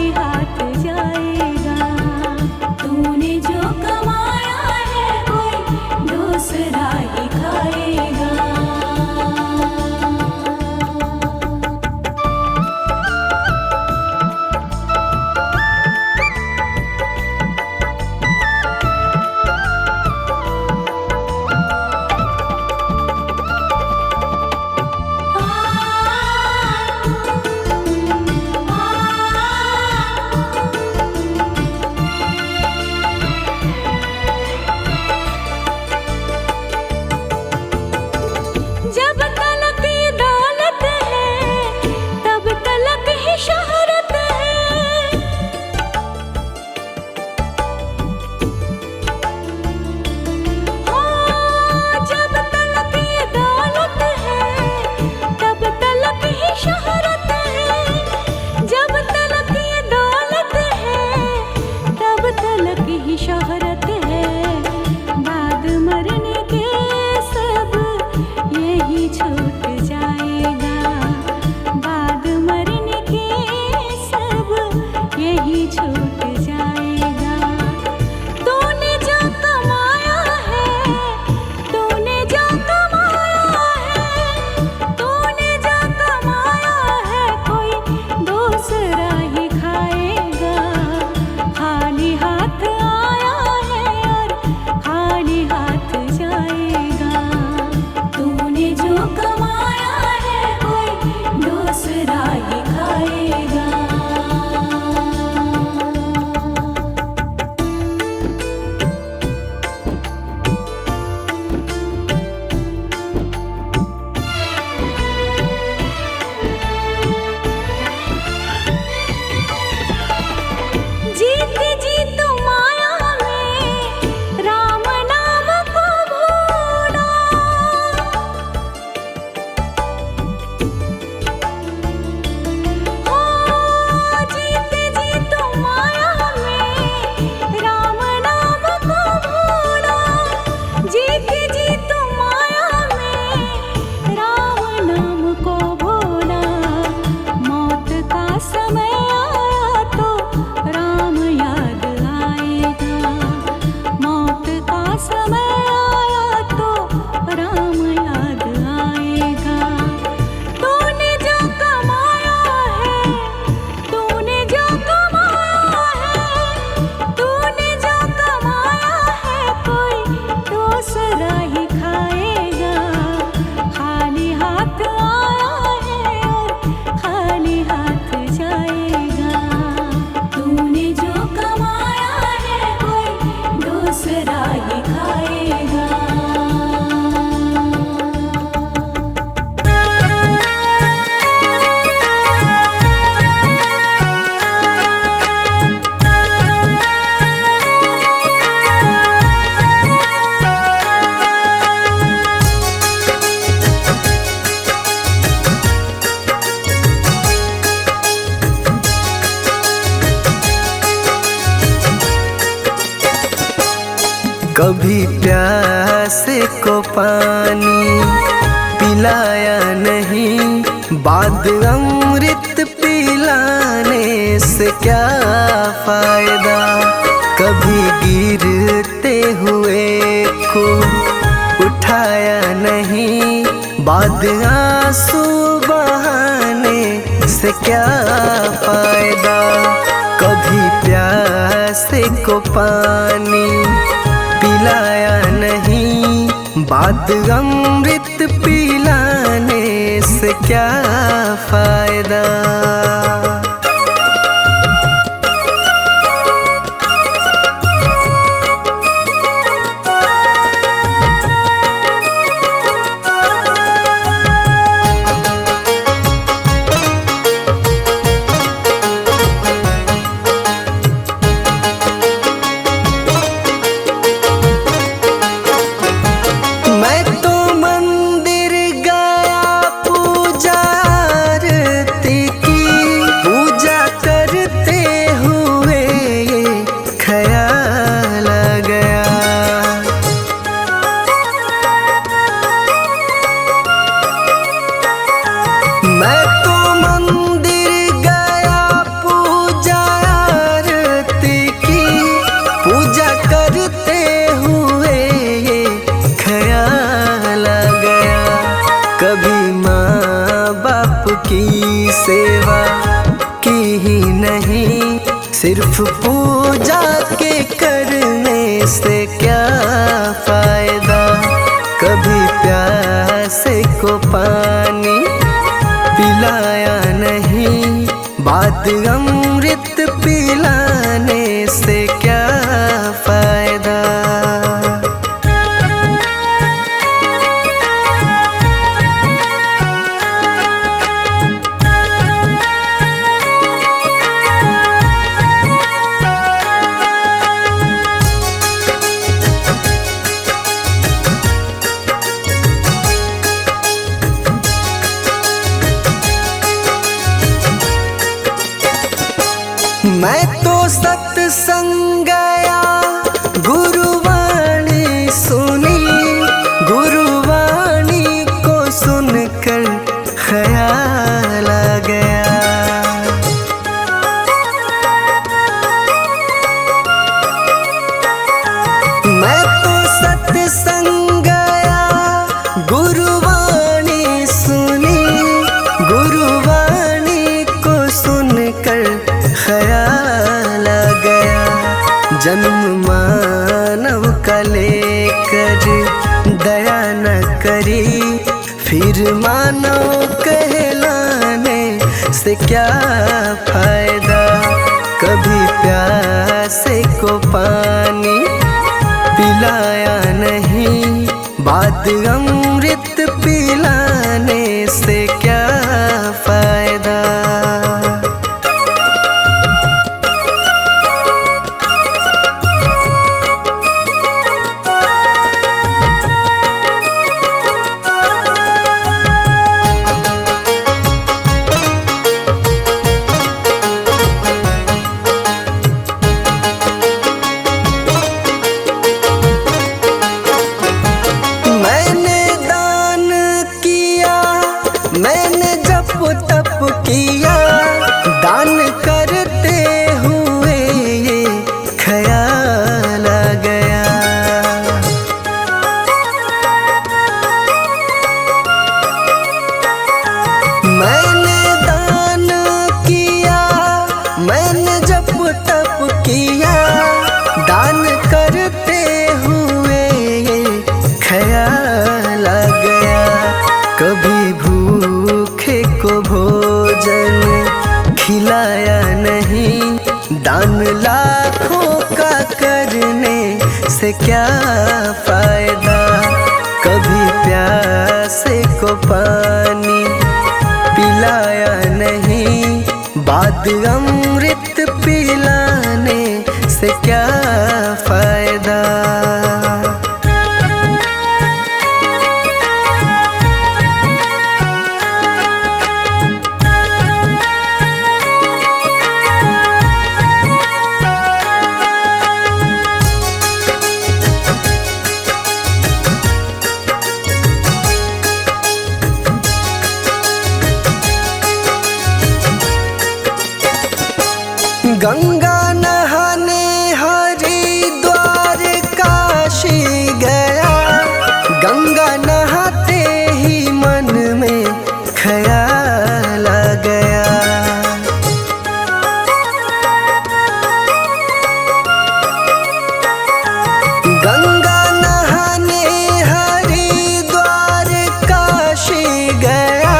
खाली हाथ जाएगा। तूने जो कमाया है कोई दूसरा ही खाएगा। जब तलक ये दौलत है तब तलक ही शोहरत है। जब तलक ये दौलत है तब तलक ही शोहरत है। जब तलक ये दौलत है तब तलक ही शोहरत है। बाद मरने के सब यही छूट जाएगा। बाद मरने के सब यही छूट जाएगा। तूने जो कमाया है, तूने जो कमाया है, तूने जो कमाया है कोई दूसरा ही खाएगा। खाली हाथ आया है और खाली हाथ जाएगा। तूने जो कमाया है कोई दूसरा ही खाएगा। जीत जीत माया में राम नाम को भूला। जीत जीत माया में राम नाम को भूला। जीत जीत माया में राम नाम को भूला। मौत का समय आया तो राम याद आएगा। मौत का समय आया तो राम याद आएगा। तूने जो कमाया है, तूने जो कमाया है, तूने जो कमाया है कोई दूसरा ही खाएगा। खाली हाथ आया है और खाली हाथ जाएगा। तूने जो कमाया है कोई दूसरा ही खाएगा। कभी प्यासे को पानी पिलाया नहीं। बाद अमृत पिलाने से क्या फायदा। कभी गिरते हुए को उठाया नहीं। बाद आंसू बहाने से क्या फायदा। कभी प्यासे को पानी पिलाया नहीं। बाद अमृत पिलाने से क्या फायदा। मैं तो मंदिर गया पूजा आरती की। सिर्फ पूजा के करने से क्या फायदा। कभी प्यासे को पानी पिलाया नहीं, बाद अमृत पिलाने से क्या फायदा। मैं तो सत्संग गया, गुरुवाणी सुनी, गुरुवाणी को सुनकर ख्याल आ गया। मैं तो सत्संग गया, गुरुवाणी सुनी, गुरुवाणी को सुनकर ख्याल आ गया। जन्म मानव का लेकर दया न करी, फिर मानव कहलाने से क्या फायदा। कभी प्यासे को पानी पिलाया नहीं, बाद अमृत पिलाने से क्या फायदा। मैंने जप तप किया, दान करते हुए ये ख्याल आ गया। मैंने दान किया, मैंने जप तप किया, दान करते हुए ये ख्याल आ गया। कभी भूखे को भोजन खिलाया नहीं, दान लाखों का करने से क्या फायदा। कभी प्यासे को पानी पिलाया नहीं, बाद अमृत पिलाने से क्या फायदा। गंगा नहाने हरिद्वार काशी गया, गंगा नहाते ही मन में ख्याल आ गया। गंगा नहाने हरिद्वार काशी गया,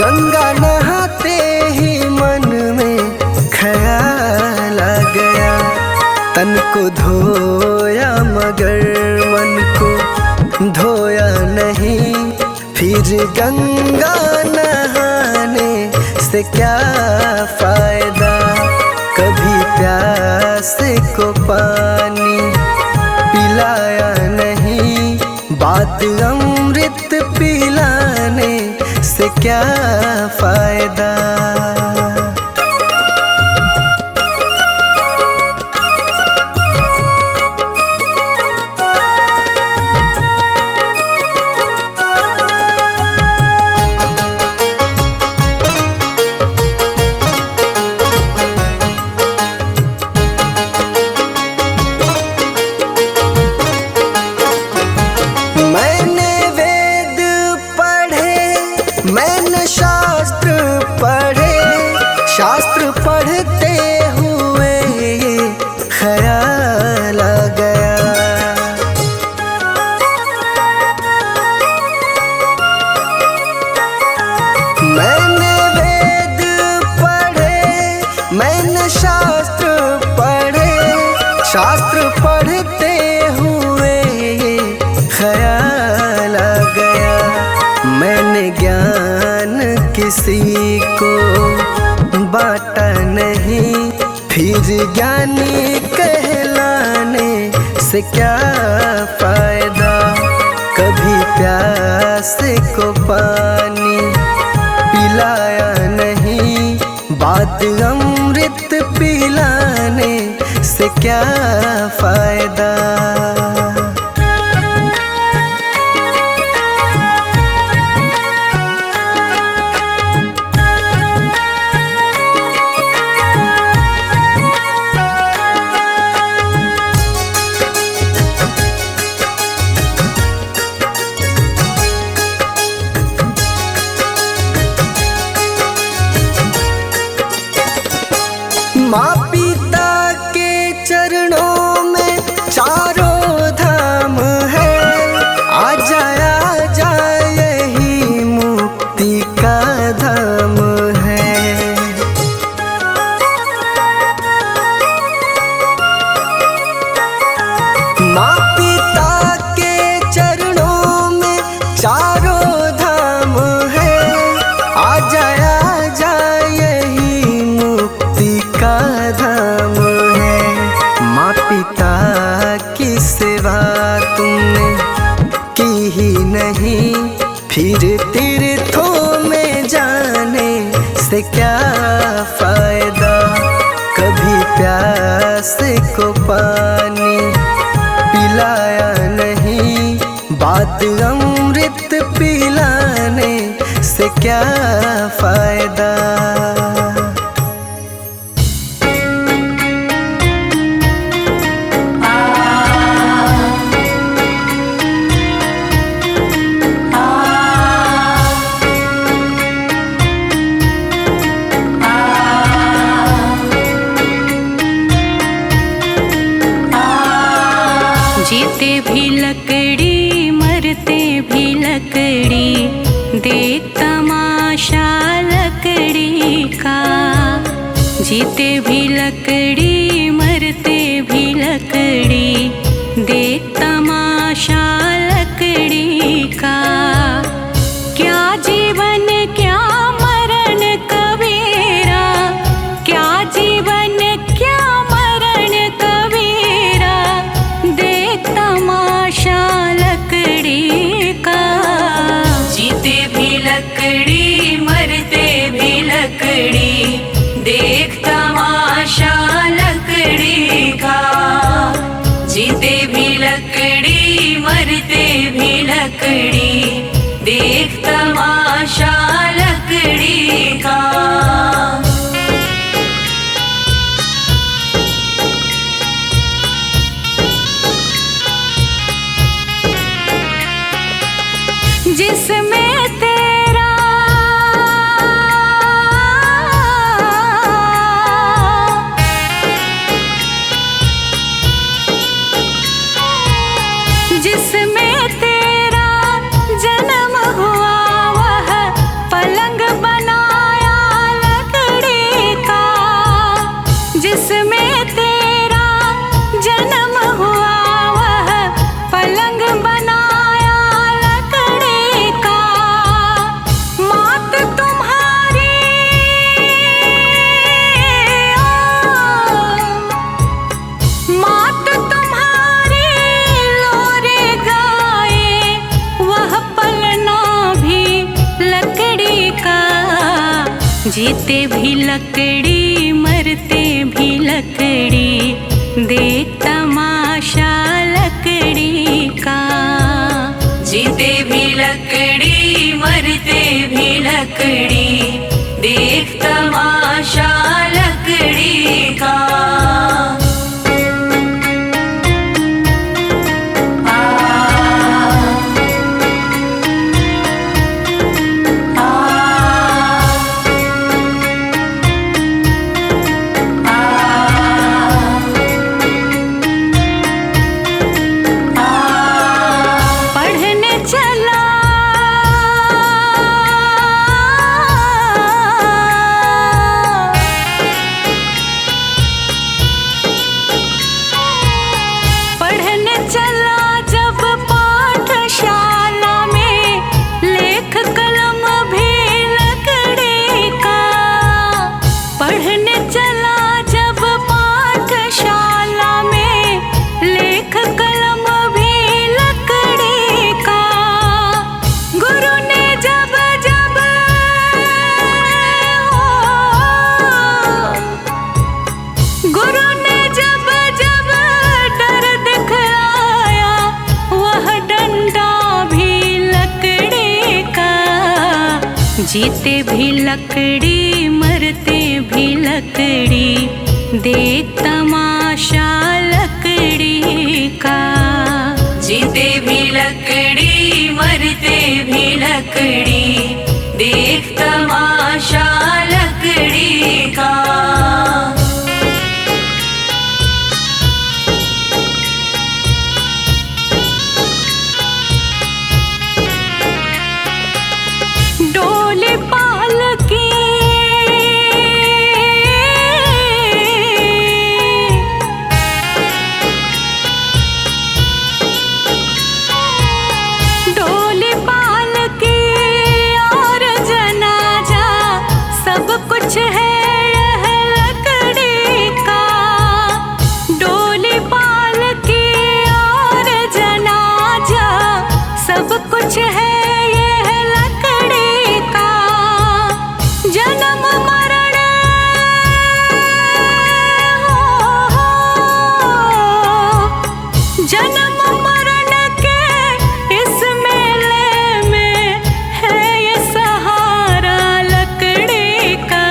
गंगा नहाते ही मन में ख्याल आ गया। तन को धोया मगर मन को धोया नहीं, फिर गंगा नहाने से क्या फायदा। कभी प्यासे को पानी पिलाया नहीं, बाद अमृत पिलाने से क्या फायदा। मैंने वेद पढ़े, मैंने शास्त्र पढ़े, मैंने शास्त्र पढ़े, शास्त्र पढ़ते हुए ख्याल आ गया। मैंने ज्ञान किसी को बांटा नहीं, फिर ज्ञानी कहलाने से क्या फायदा। कभी प्यास को पानी पिलाया नहीं, बाद अमृत पिलाने से क्या फायदा। माँ पिता के चरणों में चारों धाम है, आ जा यही मुक्ति का धाम है। माँ पिता के चरणों में चारों धाम है, आ जा यही मुक्ति का धाम है। माँ पिता की सेवा तुमने की ही नहीं, फिर तीर्थों में जाने से क्या फायदा। कभी प्यास को पानी पिलाया नहीं, बाद अमृत पिलाने से क्या फायदा। जीते भी लकड़ी मरते भी लकड़ी, देख तमाशा लकड़ी का। जीते भी लकड़ी मरते भी लकड़ी, देख तमाशा लकड़ी का। क्या जीवन क्या मरण कबीरा, क्या जीवन क्या मरण कबीरा, देख तमाशा लकड़ी का। जीते भी लकड़ी मरते भी लकड़ी, देख तमाशा लकड़ी का। जीते भी लकड़ी मरते भी लकड़ी, देख तमाशा लकड़ी का। जिसमें तेरा जिसमें तेरा जन्म हुआ, वह पलंग बनाया लकड़ी का। जिसमें तेरा जन्म हुआ, वह पलंग बनाया लकड़ी का। मात तुम्हारी मात तुम्हारी लोरे गाए, वह पलना भी लकड़ी का। जीते भी लकड़ी मरते भी लकड़ी, देख तमाशा लकड़ी का। जीते भी लकड़ी मरते भी लकड़ी, देख तमाशा लकड़ी का। जीते भी लकड़ी मरते भी लकड़ी, देख तमाशा लकड़ी का। जीते भी लकड़ी मरते भी लकड़ी, देख तमाशा लकड़ी का। डोले पालकी डोले पालकी और जनाजा, सब कुछ है यह लकड़ी का। डोले पालकी और जनाजा, सब कुछ है यह लकड़ी का। जन्म मरण जन्म मरण के इस मेले में है ये सहारा लकड़ी का।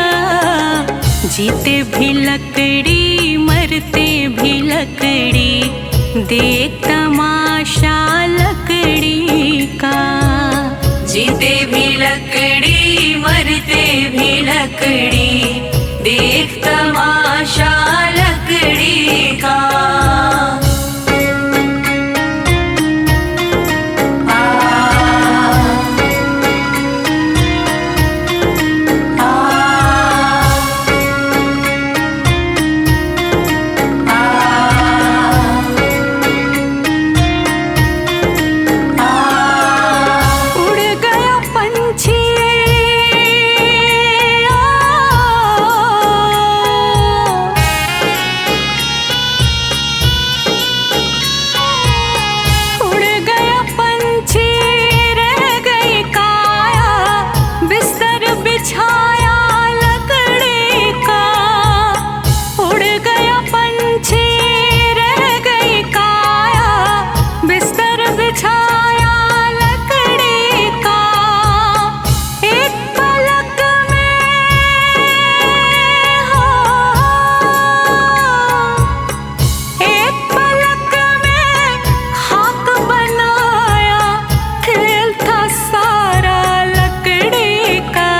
जीते भी लकड़ी मरते भी लकड़ी, देख तमाशा लकड़ी का। जीते भी लकड़ी मरते भी लकड़ी, देख तमाशा लकड़ी का। उड़ गया पंछी उड़ गया पंछी, रह गई काया, बिस्तर बिछाया लकड़ी का। उड़ गया पंछी, रह गई काया, बिस्तर बिछाया लकड़ी का। एक पलक में एक पलक में खाक बनाया, खेल था सारा लकड़ी का।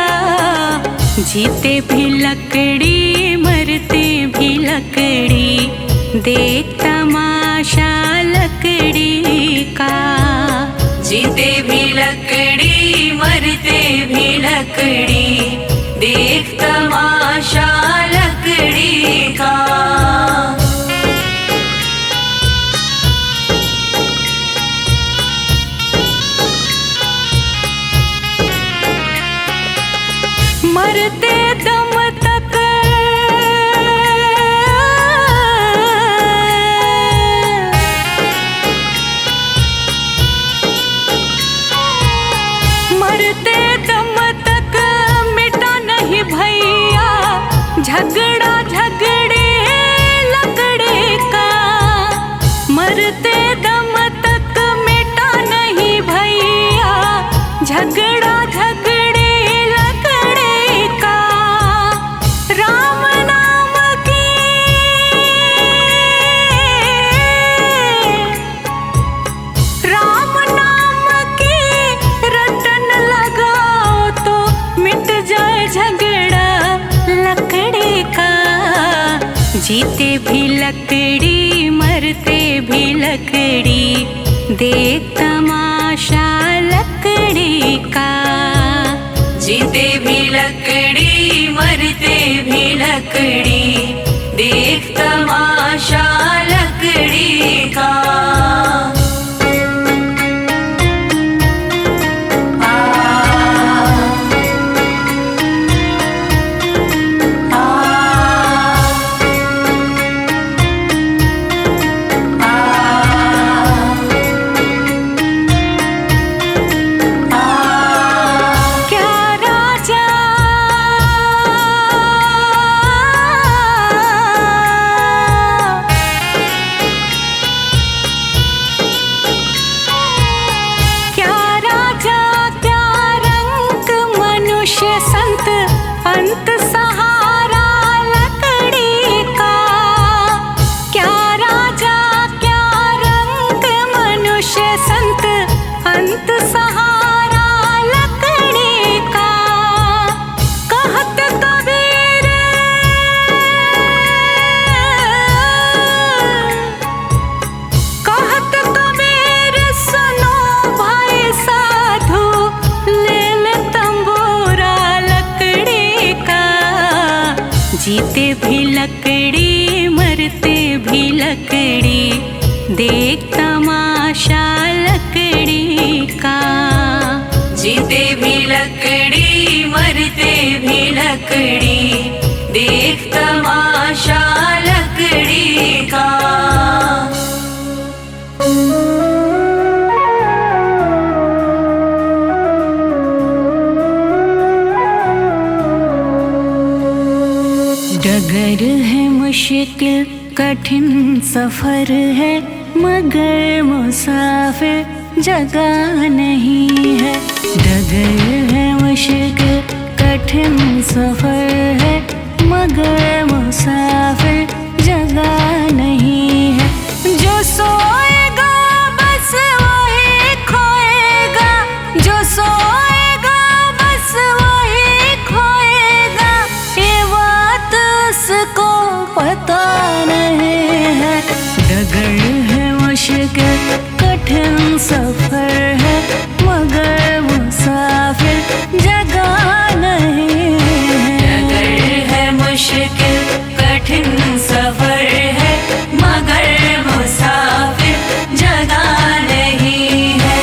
जीते भी लकड़ी मरते भी लकड़ी, देख तमाशा लकड़ी का। जीते भी लकड़ी मरते भी लकड़ी, देख तमाशा लकड़ी का। मरते दम तक मरते दम तक मिटा नहीं भैया, झगड़ा झगड़े लकड़ी का। मरते दम तक मिटा नहीं भैया, झगड़ा झगड़े लकड़ी का। राम नाम की राम नाम की रटन लगाओ तो मिट जाए झगड़ा लकड़ी का। जीते भी लकड़ी मरते भी लकड़ी, देख तमाशा लकड़ी का। जीते भी लकड़ी मरते भी लकड़ी, देख तमाशा लकड़ी का। क्या राजा मरते भी लकड़ी, देख तमाशा लकड़ी का। जीते भी लकड़ी मरते भी लकड़ी, देख तमाशा लकड़ी का। डगर है मुश्किल कठिन सफर है, मगर मुसाफिर जगह नहीं है। डगर है मुश्किल कठिन सफर है, मगर मुसाफिर जगह नहीं है। जो सोएगा बस वही खोएगा, जो सोएगा बस वही खोएगा, ये बात उसको पता नहीं है। डगर है मुश्किल कठिन सफर है, मगर मुसाफिर जगह नहीं है। डगर है मुश्किल कठिन सफर है, मगर मुसाफिर जगह नहीं है।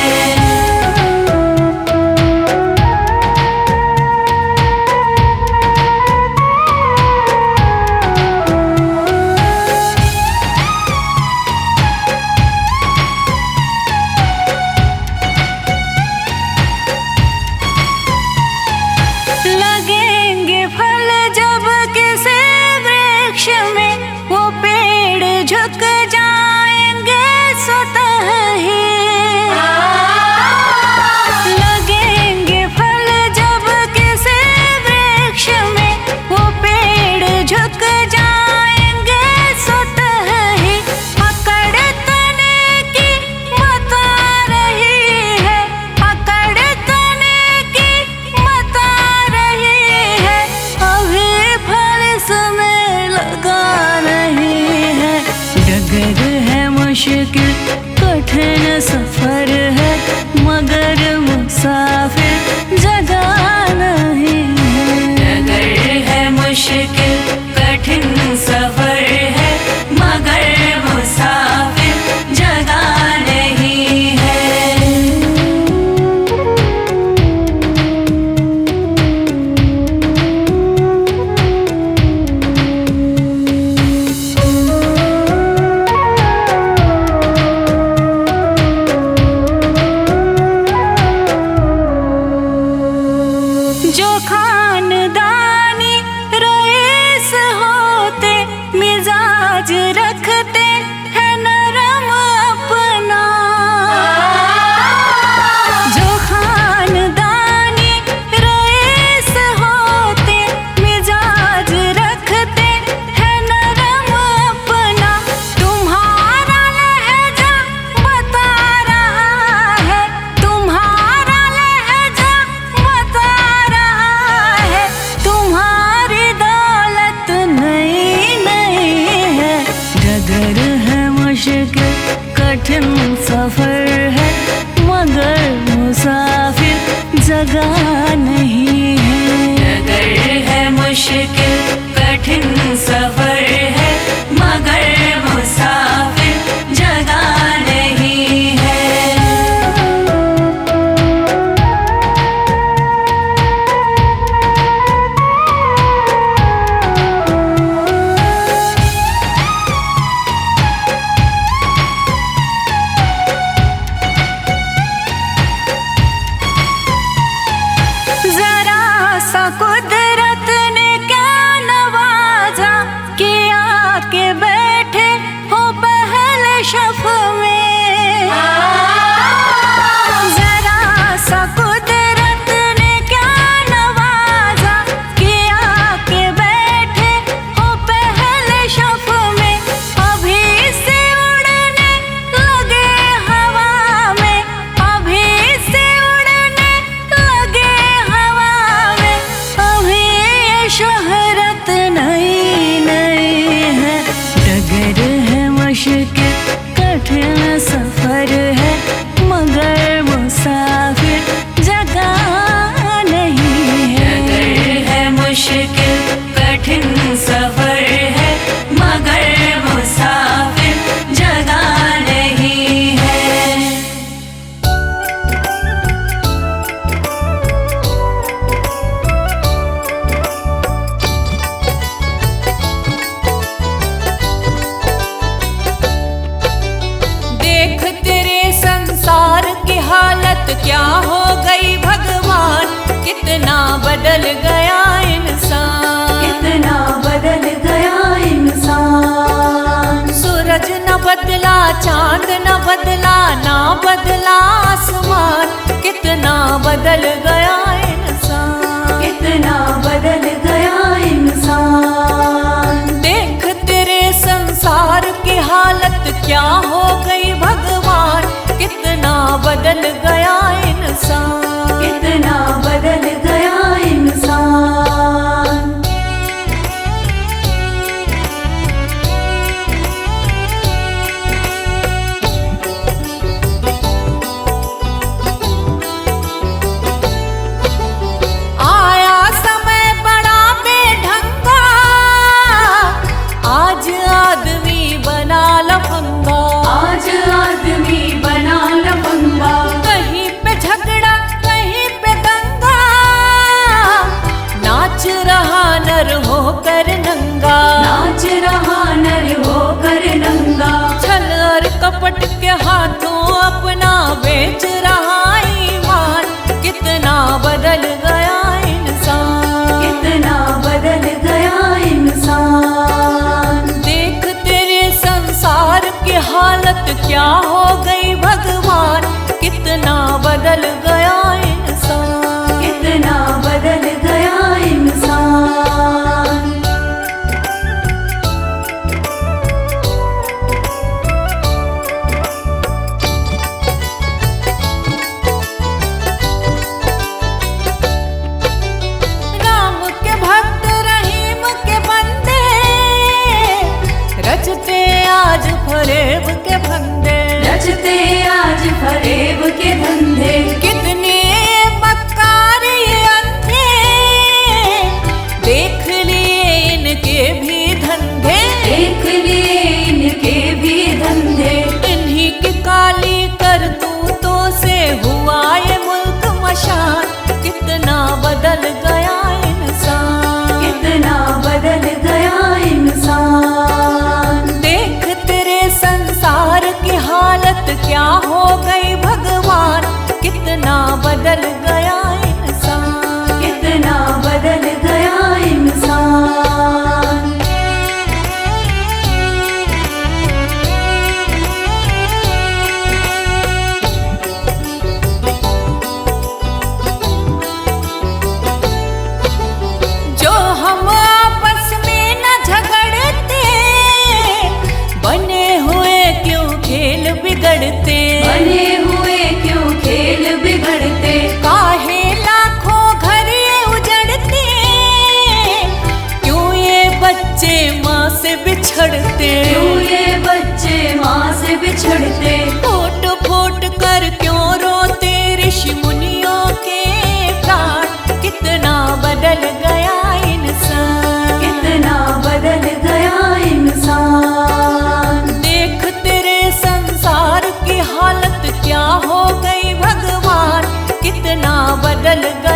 लगेंगे फल जब किसी वृक्ष में, वो पेड़ झुक जाएंगे स्वतः ही। लगेंगे फल जब किसी वृक्ष में, वो पेड़ झुक जाएंगे स्वतः ही। पकड़ तने की बता रही है, पकड़ तने की बता रही है, अभी फल इसमें लगा नहीं है। डगर है मुश्किल कठिन सफर है, मगर मुसाफिर जगह नहीं है। डगर है मुश्किल कठिन सफर है, मगर मुसाफिर जगह नहीं है। जो खानदानी रईस होते, मिजाज रखते हैं नरम अपना। जो खानदानी रईस होते, मिजाज रखते हैं नरम अपना। तुम्हारा लहजा बता रहा है, तुम्हारा लहजा बता रहा है, तुम्हारी दौलत नई नहीं है। डगर है मुश्किल कठिन सफर है, मगर मुसाफिर जगह नहीं है। डगर है मुश्किल कठिन सफर है, मगर मुसाफिर जगह नहीं है। जरा सा कुदरत ने क्या नवाजा, किया के बैठे हो पहले शफ में। जरा सा कुदरत ने क्या नवाजा, किया के बैठे हो पहले शफ में। अभी से उड़ने लगे हवा में, अभी से उड़ने लगे हवा में, अभी ये शोहरत नई नई है। डगर है मुश्किल कठिन सफर है, मगर मुसाफिर जगह नहीं है। डगर है मुश्किल कठिन सफर है, मगर चांद न बदला, ना बदला आसमान, कितना बदल गया इंसान, कितना बदल गया इंसान। देख तेरे संसार की हालत क्या हो गई भगवान, कितना बदल गया इंसान, कितना बदल गया इंसान। आया समय बड़ा बेढंगा, आज आदमी बना लफंगा, आज आदमी बना लफंगा। कहीं पे झगड़ा कहीं पे दंगा, नाच रहा नर होकर नंगा, नाच रहा नर होकर नंगा। छल और कपट के हाथों अपना बेच रहा ईमान, कितना बदल गया इंसान, कितना बदल गया इंसान। देख तेरे संसार की हालत क्या हो गई भगवान, कितना बदल गया इंसान, कितना बदल गया इंसान। राम के भक्त रहीम के बंदे, रचते आज फरेब के फंदे, रचते आज फरेब के धंधे। कितने मक्कार ये अंधे, देख लिए इनके भी धंधे, देख लिए इनके भी धंधे। इन्हीं की काली करतूतों से हुआ ये मुल्क मशान, कितना बदल गया इंसान, कितना बदल गया इंसान। देख तेरे संसार की हालत क्या हो गई भगवान, कितना बदल गया इंसान, कितना बदल गया इंसान। जो हम आपस में न झगड़ते, बने हुए क्यों खेल बिगड़ते, बने हुए क्यों खेल बिगड़ते। काहे लाखों घर ये उजड़ते, क्यों ये बच्चे माँ से बिछड़ते, क्यों ये बच्चे माँ से बिछड़ते। फूट फूट कर क्यों रोते ऋषि मुनियों के प्राण, कितना बदल गया इंसान, कितना बदल गया इंसान। देख तेरे संसार की हालत क्या हो गई भगवान, कितना बदल गया